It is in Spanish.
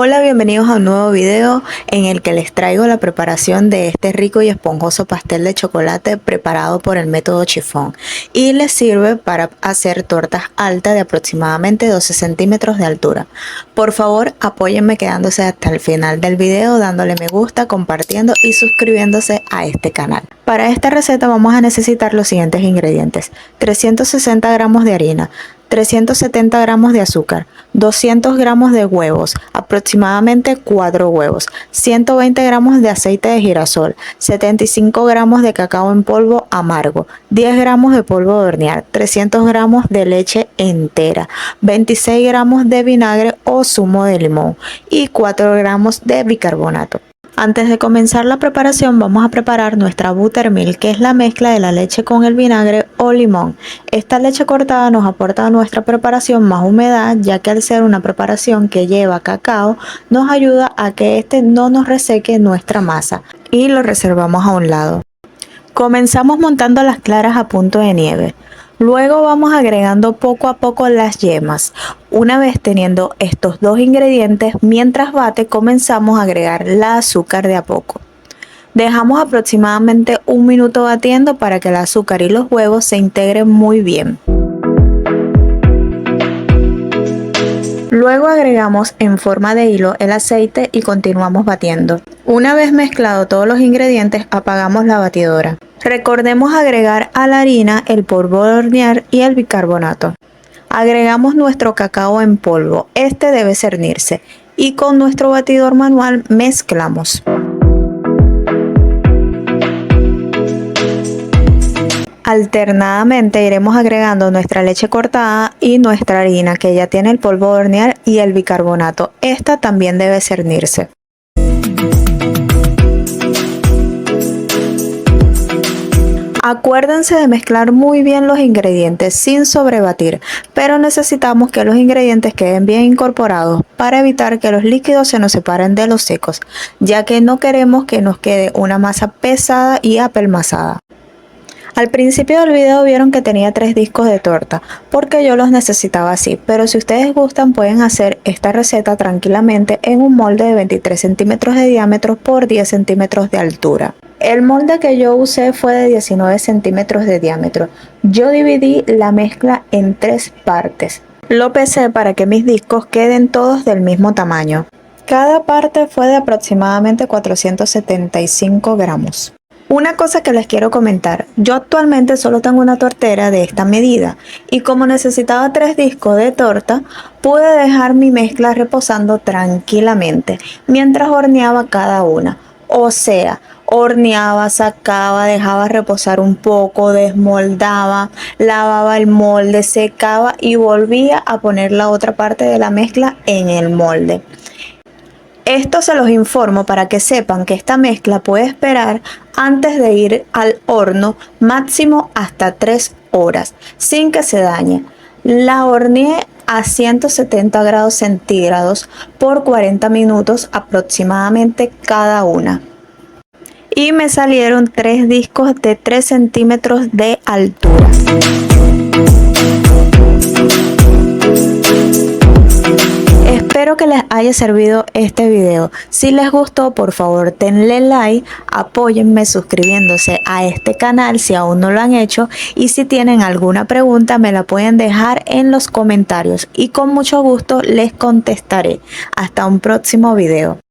Hola, bienvenidos a un nuevo video en el que les traigo la preparación de este rico y esponjoso pastel de chocolate preparado por el método chiffon y les sirve para hacer tortas altas de aproximadamente 12 centímetros de altura. Por favor, apóyenme quedándose hasta el final del video, dándole me gusta, compartiendo y suscribiéndose a este canal. Para esta receta vamos a necesitar los siguientes ingredientes: 360 gramos de harina, 370 gramos de azúcar, 200 gramos de huevos, aproximadamente 4 huevos, 120 gramos de aceite de girasol, 75 gramos de cacao en polvo amargo, 10 gramos de polvo de hornear, 300 gramos de leche entera, 26 gramos de vinagre o zumo de limón y 4 gramos de bicarbonato. Antes de comenzar la preparación vamos a preparar nuestra buttermilk, que es la mezcla de la leche con el vinagre o limón. Esta leche cortada nos aporta a nuestra preparación más humedad, ya que al ser una preparación que lleva cacao nos ayuda a que este no nos reseque nuestra masa, y lo reservamos a un lado. Comenzamos montando las claras a punto de nieve. Luego vamos agregando poco a poco las yemas. Una vez teniendo estos dos ingredientes, mientras bate comenzamos a agregar la azúcar de a poco. Dejamos aproximadamente un minuto batiendo para que el azúcar y los huevos se integren muy bien. Luego agregamos en forma de hilo el aceite y continuamos batiendo. Una vez mezclado todos los ingredientes, apagamos la batidora. Recordemos agregar a la harina el polvo de hornear y el bicarbonato. Agregamos nuestro cacao en polvo, este debe cernirse, y con nuestro batidor manual mezclamos. Alternadamente iremos agregando nuestra leche cortada y nuestra harina, que ya tiene el polvo de hornear y el bicarbonato. Esta también debe cernirse. Acuérdense de mezclar muy bien los ingredientes sin sobrebatir, pero necesitamos que los ingredientes queden bien incorporados para evitar que los líquidos se nos separen de los secos, ya que no queremos que nos quede una masa pesada y apelmazada. Al principio del video vieron que tenía 3 discos de torta, porque yo los necesitaba así, pero si ustedes gustan pueden hacer esta receta tranquilamente en un molde de 23 centímetros de diámetro por 10 centímetros de altura. El molde que yo usé fue de 19 centímetros de diámetro. Yo dividí la mezcla en 3 partes. Lo pesé para que mis discos queden todos del mismo tamaño. Cada parte fue de aproximadamente 475 gramos. Una cosa que les quiero comentar, yo actualmente solo tengo una tortera de esta medida y como necesitaba 3 discos de torta, pude dejar mi mezcla reposando tranquilamente mientras horneaba cada una. O sea, horneaba, sacaba, dejaba reposar un poco, desmoldaba, lavaba el molde, secaba y volvía a poner la otra parte de la mezcla en el molde. Esto se los informo para que sepan que esta mezcla puede esperar antes de ir al horno máximo hasta 3 horas sin que se dañe. La horneé a 170 grados centígrados por 40 minutos aproximadamente cada una. Y me salieron 3 discos de 3 centímetros de altura. Espero que les haya servido este video. Si les gustó, por favor denle like, apóyenme suscribiéndose a este canal si aún no lo han hecho, y si tienen alguna pregunta me la pueden dejar en los comentarios y con mucho gusto les contestaré. Hasta un próximo video.